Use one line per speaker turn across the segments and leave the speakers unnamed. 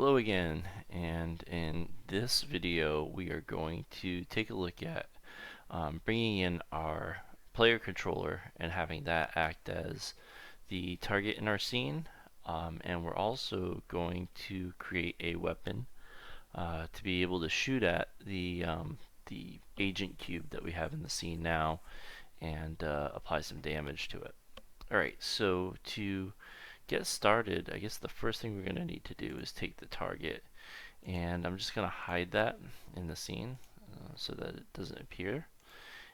Hello again, and in this video we are going to take a look at bringing in our player controller and having that act as the target in our scene, and we're also going to create a weapon to be able to shoot at the agent cube that we have in the scene now and apply some damage to it. Alright, so to get started, I guess the first thing we're going to need to do is take the target, and I'm just going to hide that in the scene so that it doesn't appear.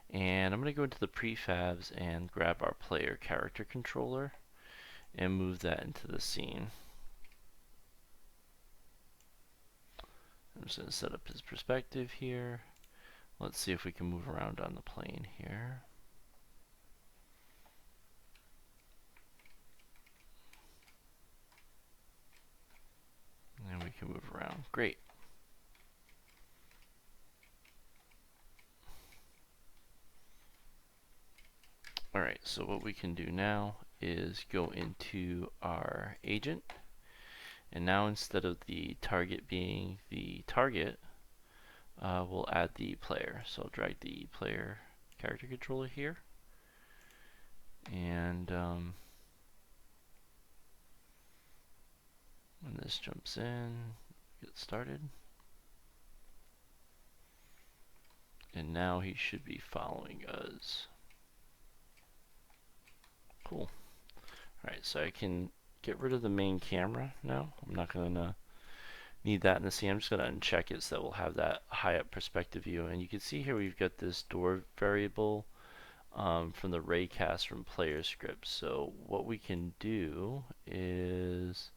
And I'm going to go into the prefabs and grab our player character controller and move that into the scene. I'm just going to set up his perspective here. Let's see if we can move around on the plane here. And we can move around. Great. Alright, so what we can do now is go into our agent, and now instead of the target being the target, we'll add the player. So I'll drag the player character controller here, and when this jumps in, get started. And now he should be following us. Cool. Alright, so I can get rid of the main camera now. I'm not going to need that in the scene. I'm just going to uncheck it so that we'll have that high up perspective view. And you can see here we've got this door variable from the Raycasts from player script. So what we can do is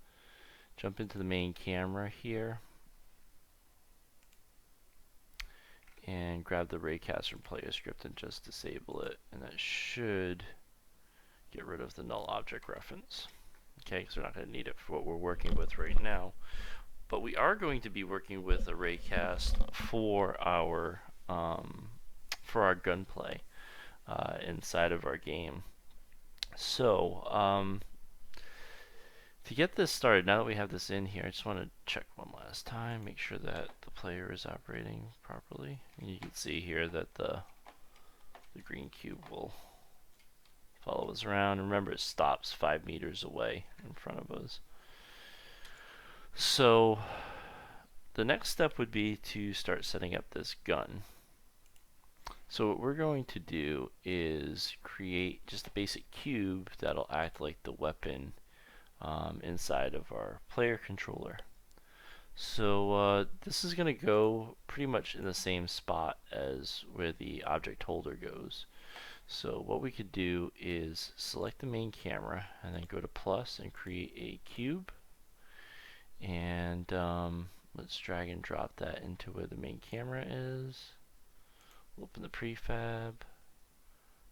jump into the main camera here and grab the Raycast from player script and just disable it, and that should get rid of the null object reference. Okay, because we're not going to need it for what we're working with right now. But we are going to be working with a Raycast for our gunplay inside of our game. So to get this started, now that we have this in here, I just want to check one last time, make sure that the player is operating properly. And you can see here that the green cube will follow us around. And remember, it stops 5 meters away in front of us. So the next step would be to start setting up this gun. So what we're going to do is create just a basic cube that'll act like the weapon inside of our player controller. So this is going to go pretty much in the same spot as where the object holder goes. So what we could do is select the main camera and then go to plus and create a cube, and let's drag and drop that into where the main camera is. We'll open the prefab.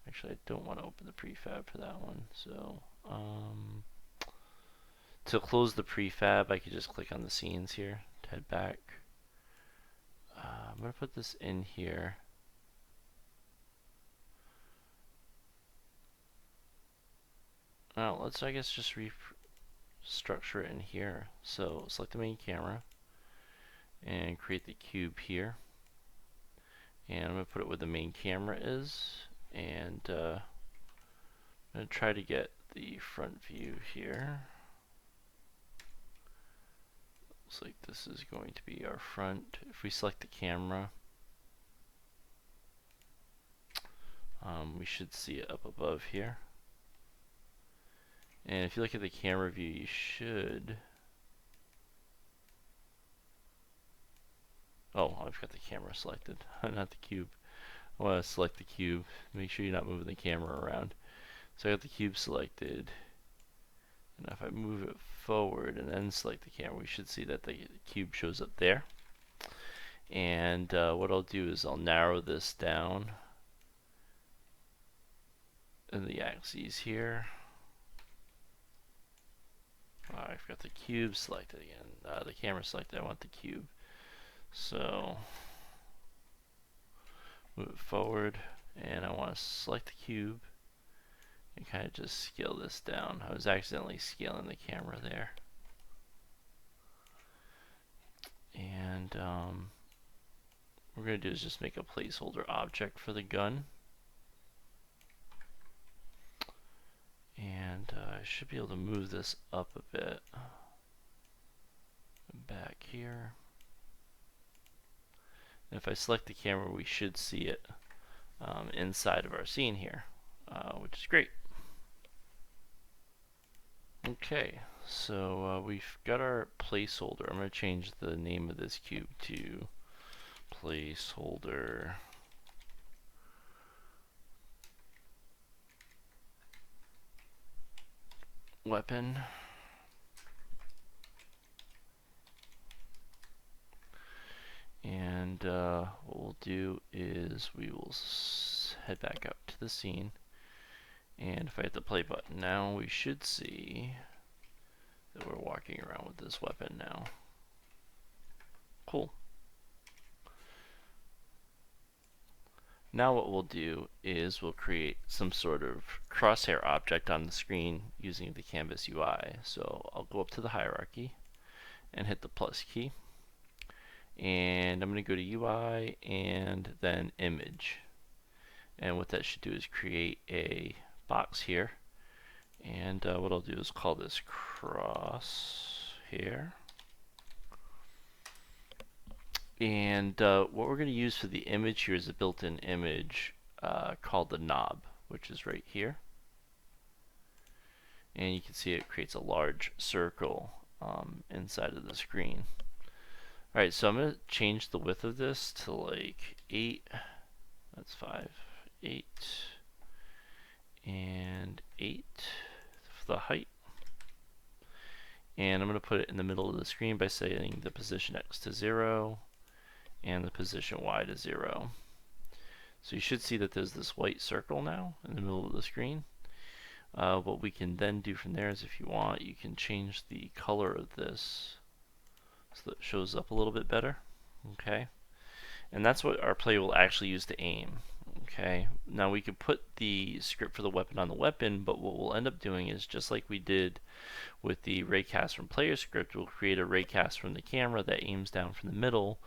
Actually, I don't want to open the prefab for that one. So to close the prefab, I could just click on the scenes here to head back. I'm going to put this in here. Oh, let's, I guess, just restructure it in here. So select the main camera and create the cube here. And I'm going to put it where the main camera is. And I'm going to try to get the front view here. Looks like this is going to be our front. If we select the camera, we should see it up above here. And if you look at the camera view, you should... Oh, I've got the camera selected, not the cube. I want to select the cube. Make sure you're not moving the camera around. So I got the cube selected. And if I move it forward and then select the camera, we should see that the cube shows up there. And what I'll do is I'll narrow this down in the axes here. I've got the cube selected again. The camera selected. I want the cube. So move it forward, and I want to select the cube and kind of just scale this down. I was accidentally scaling the camera there. what we're going to do is just make a placeholder object for the gun. And I should be able to move this up a bit. Back here. And if I select the camera, we should see it inside of our scene here, which is great. Okay, so we've got our placeholder. I'm going to change the name of this cube to placeholder weapon. And what we'll do is we will head back out to the scene. And if I hit the play button now, we should see that we're walking around with this weapon now. Cool. Now what we'll do is we'll create some sort of crosshair object on the screen using the canvas UI. So I'll go up to the hierarchy and hit the plus key. And I'm going to go to UI and then image. And what that should do is create a box here. And what I'll do is call this crosshair. And what we're going to use for the image here is a built-in image called the knob, which is right here. And you can see it creates a large circle inside of the screen. Alright, so I'm going to change the width of this to like 8, that's 5, 8, and 8 for the height. And I'm going to put it in the middle of the screen by setting the position X to 0 and the position Y to 0. So you should see that there's this white circle now in the middle of the screen. What we can then do from there is, if you want, you can change the color of this so that it shows up a little bit better. Okay, and that's what our player will actually use to aim. Okay, now we could put the script for the weapon on the weapon, but what we'll end up doing is, just like we did with the raycast from player script, we'll create a raycast from the camera that aims down from the middle,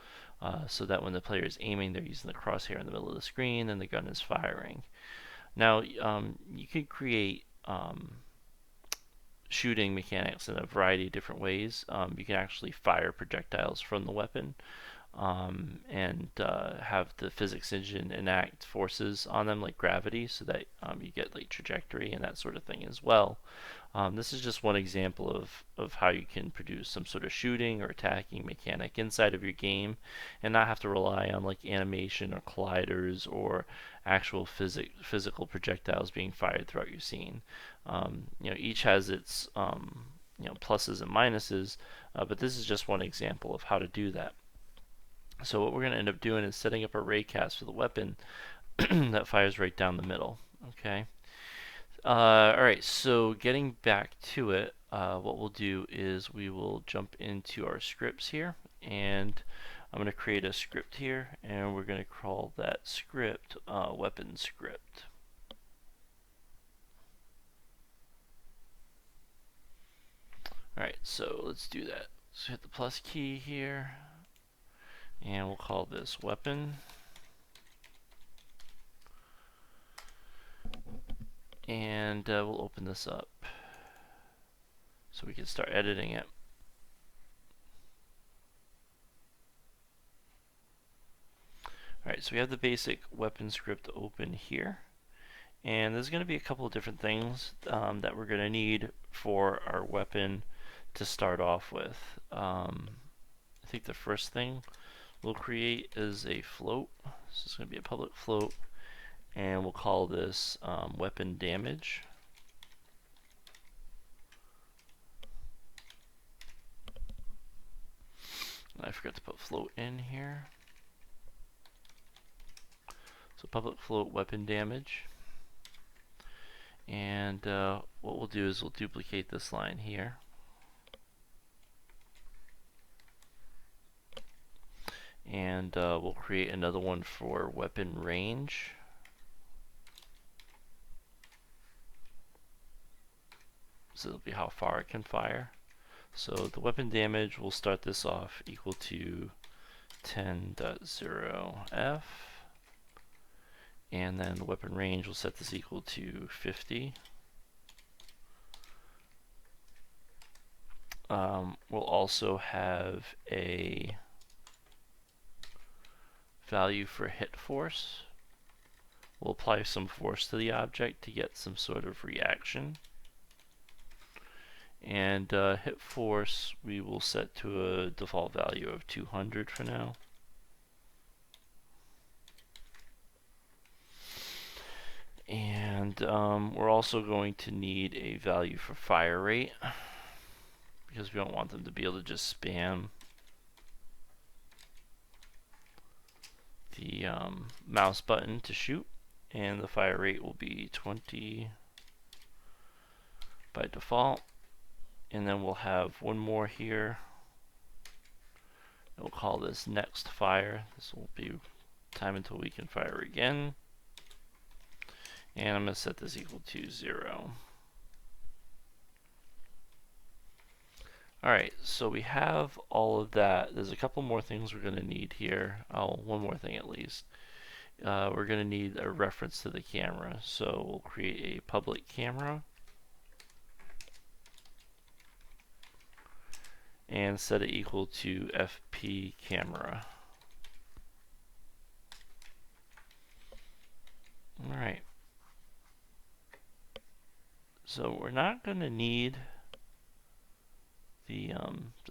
so that when the player is aiming, they're using the crosshair in the middle of the screen and the gun is firing. Now you could create shooting mechanics in a variety of different ways. You can actually fire projectiles from the weapon and have the physics engine enact forces on them like gravity, so that you get like trajectory and that sort of thing as well. This is just one example of how you can produce some sort of shooting or attacking mechanic inside of your game and not have to rely on like animation or colliders or actual physical projectiles being fired throughout your scene. Each has its pluses and minuses, but this is just one example of how to do that. So what we're going to end up doing is setting up a raycast for the weapon that fires right down the middle. Okay. Alright, so getting back to it, what we'll do is we will jump into our scripts here, and I'm going to create a script here, and we're going to call that script weapon script. Alright, so let's do that. So hit the plus key here, and we'll call this weapon. And we'll open this up so we can start editing it. Alright, so we have the basic weapon script open here. And there's going to be a couple of different things that we're going to need for our weapon to start off with. I think the first thing we'll create is a float. So it's going to be a public float, and we'll call this weapon damage. I forgot to put float in here. So public float weapon damage. And what we'll do is we'll duplicate this line here. And we'll create another one for weapon range. So it'll be how far it can fire. So the weapon damage, we'll start this off equal to 10.0f, and then the weapon range, we'll set this equal to 50. We'll also have a value for hit force. We'll apply some force to the object to get some sort of reaction. And hit force we will set to a default value of 200 for now. And we're also going to need a value for fire rate, because we don't want them to be able to just spam the mouse button to shoot. And the fire rate will be 20 by default. And then we'll have one more here. We'll call this next fire. This will be time until we can fire again. And I'm going to set this equal to 0. Alright, so we have all of that. There's a couple more things we're going to need here. One more thing at least. We're going to need a reference to the camera. So we'll create a public camera and set it equal to FP camera. Alright. So we're not going to need the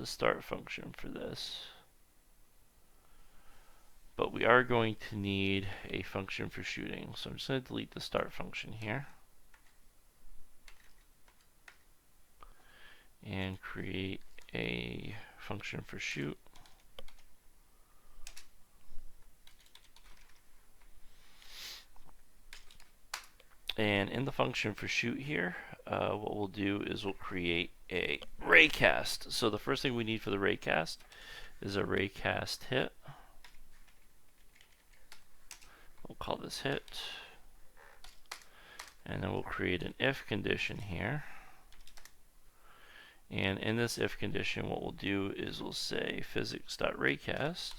start function for this, but we are going to need a function for shooting. So I'm just going to delete the start function here and create a function for shoot. And in the function for shoot here, what we'll do is we'll create a raycast. So the first thing we need for the raycast is a raycast hit. We'll call this hit. And then we'll create an if condition here. And in this if condition, what we'll do is we'll say physics.raycast.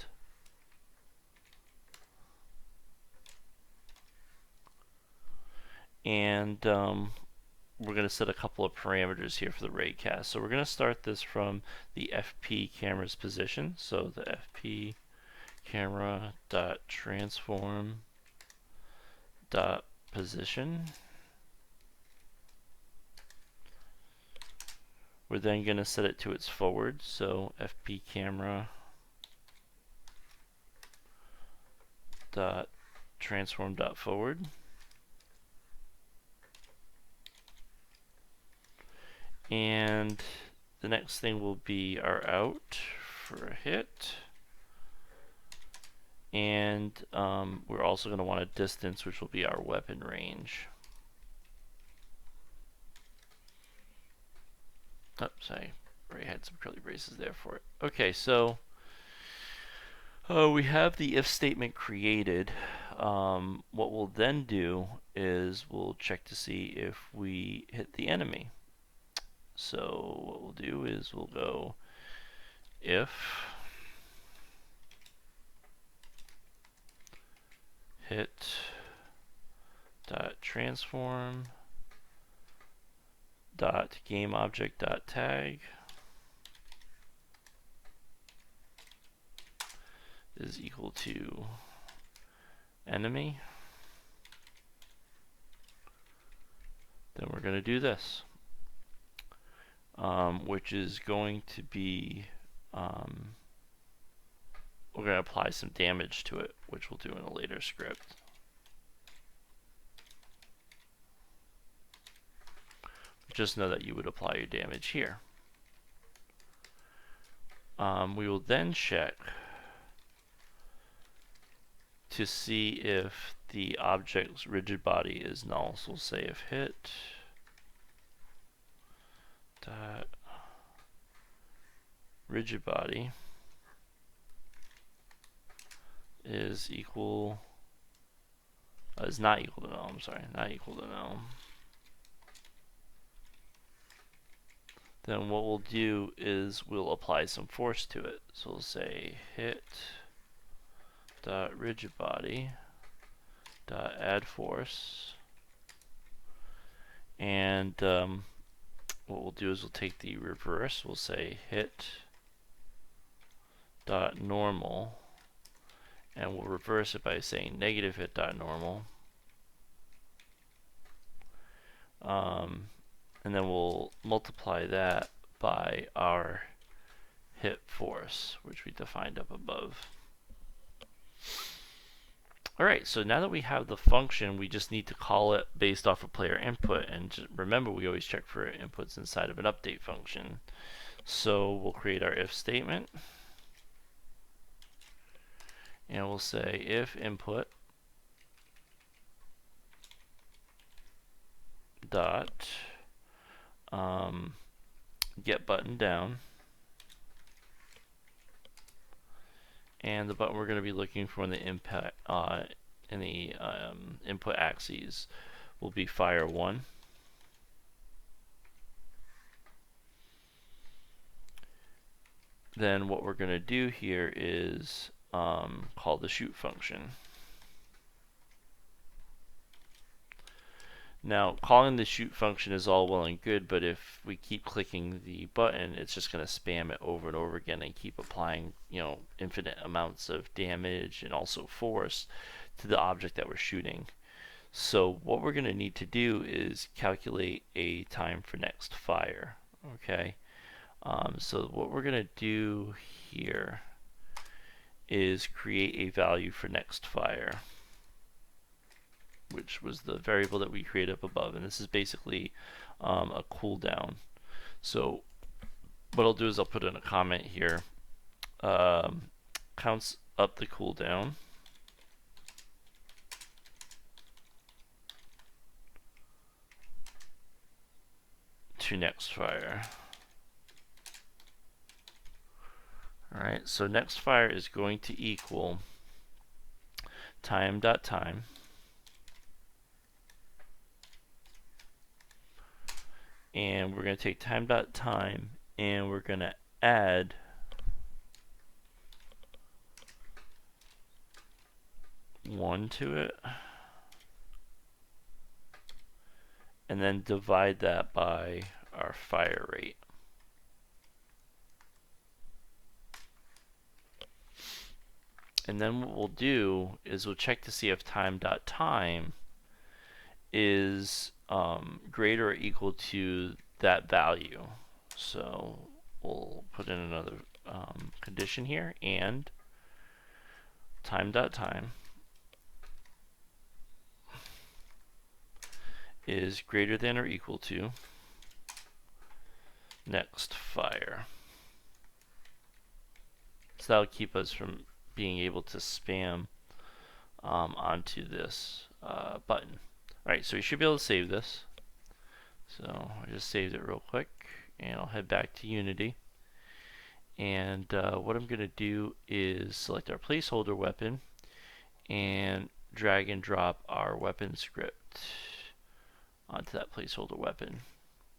And we're going to set a couple of parameters here for the raycast. So we're going to start this from the FP camera's position. So the FP camera dot transform dot position. We're then going to set it to its forward. So FP camera dot transform dot forward. And the next thing will be our out for a hit. And we're also going to want a distance, which will be our weapon range. Oops, I already had some curly braces there for it. Okay, so we have the if statement created. What we'll then do is we'll check to see if we hit the enemy. So what we'll do is we'll go if hit dot transform dot game object dot tag is equal to enemy. Then we're going to do this. Which is going to be, we're going to apply some damage to it, which we'll do in a later script. Just know that you would apply your damage here. We will then check to see if the object's rigid body is null. So we'll say if hit dot rigid body is equal is not equal to null. I'm sorry, not equal to null. Then what we'll do is we'll apply some force to it. So we'll say hit dot rigid body dot add force, and what we'll do is we'll take the reverse. We'll say hit dot normal, and we'll reverse it by saying negative hit dot normal. And then we'll multiply that by our hit force, which we defined up above. Alright, so now that we have the function, we just need to call it based off of player input. And just remember, we always check for inputs inside of an update function. So we'll create our if statement. And we'll say if input dot get button down, and the button we're going to be looking for in the input axes will be fire 1. Then what we're going to do here is call the shoot function. Now, calling the shoot function is all well and good, but if we keep clicking the button, it's just going to spam it over and over again and keep applying, infinite amounts of damage and also force to the object that we're shooting. So what we're going to need to do is calculate a time for next fire. Okay. So what we're going to do here is create a value for next fire, which was the variable that we created up above, and this is basically a cooldown. So what I'll do is I'll put in a comment here, counts up the cooldown to next fire. Alright, so next fire is going to equal time.time and we're going to take time.time and we're going to add one to it and then divide that by our fire rate. And then what we'll do is we'll check to see if time.time is greater or equal to that value. So we'll put in another condition here, and time.time is greater than or equal to next fire. So that'll keep us from being able to spam onto this button. Alright, so we should be able to save this. So I just saved it real quick, and I'll head back to Unity. And what I'm going to do is select our placeholder weapon and drag and drop our weapon script onto that placeholder weapon,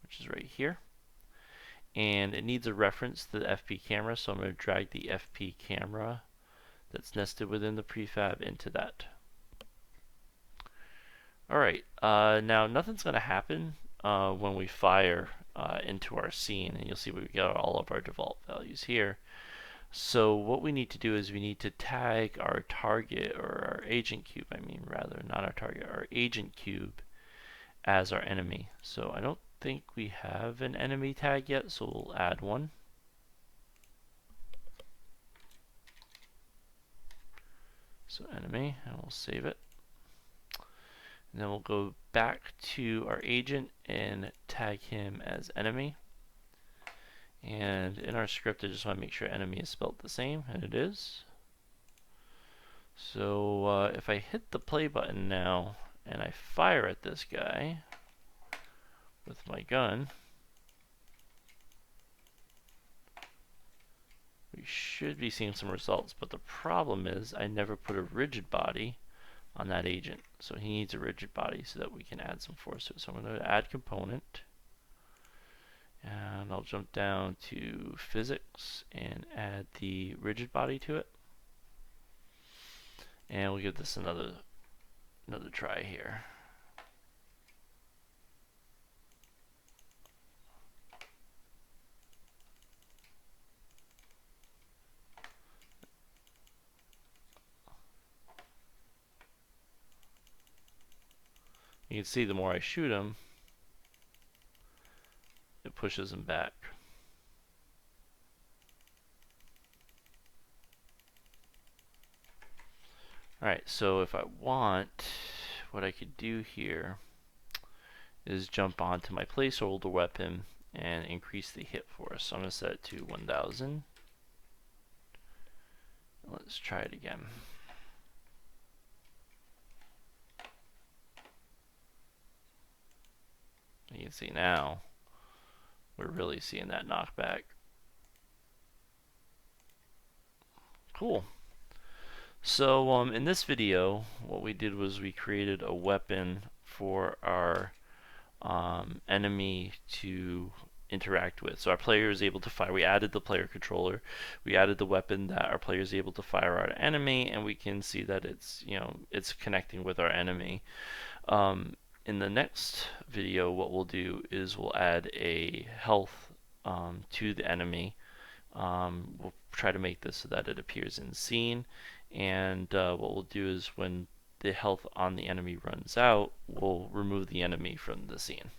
which is right here. And it needs a reference to the FP camera, so I'm going to drag the FP camera that's nested within the prefab into that. Alright, now nothing's going to happen when we fire into our scene, and you'll see we got all of our default values here. So what we need to do is we need to tag our target, or our agent cube, not our target, our agent cube as our enemy. So I don't think we have an enemy tag yet, so we'll add one. So enemy, and we'll save it. And then we'll go back to our agent and tag him as enemy. And in our script, I just want to make sure enemy is spelled the same, and it is. So if I hit the play button now and I fire at this guy with my gun, we should be seeing some results, but the problem is I never put a rigid body on that agent, so he needs a rigid body so that we can add some force to it. So I'm going to add component, and I'll jump down to physics and add the rigid body to it. And we'll give this another try here. You can see the more I shoot him, it pushes him back. Alright, so if I want, what I could do here is jump onto my placeholder weapon and increase the hit force. So I'm going to set it to 1000. Let's try it again. You can see now we're really seeing that knockback. Cool. So in this video, what we did was we created a weapon for our enemy to interact with. So our player is able to fire. We added the player controller. We added the weapon that our player is able to fire our enemy, and we can see that it's it's connecting with our enemy. In the next video, what we'll do is we'll add a health to the enemy. We'll try to make this so that it appears in scene, and what we'll do is when the health on the enemy runs out, we'll remove the enemy from the scene.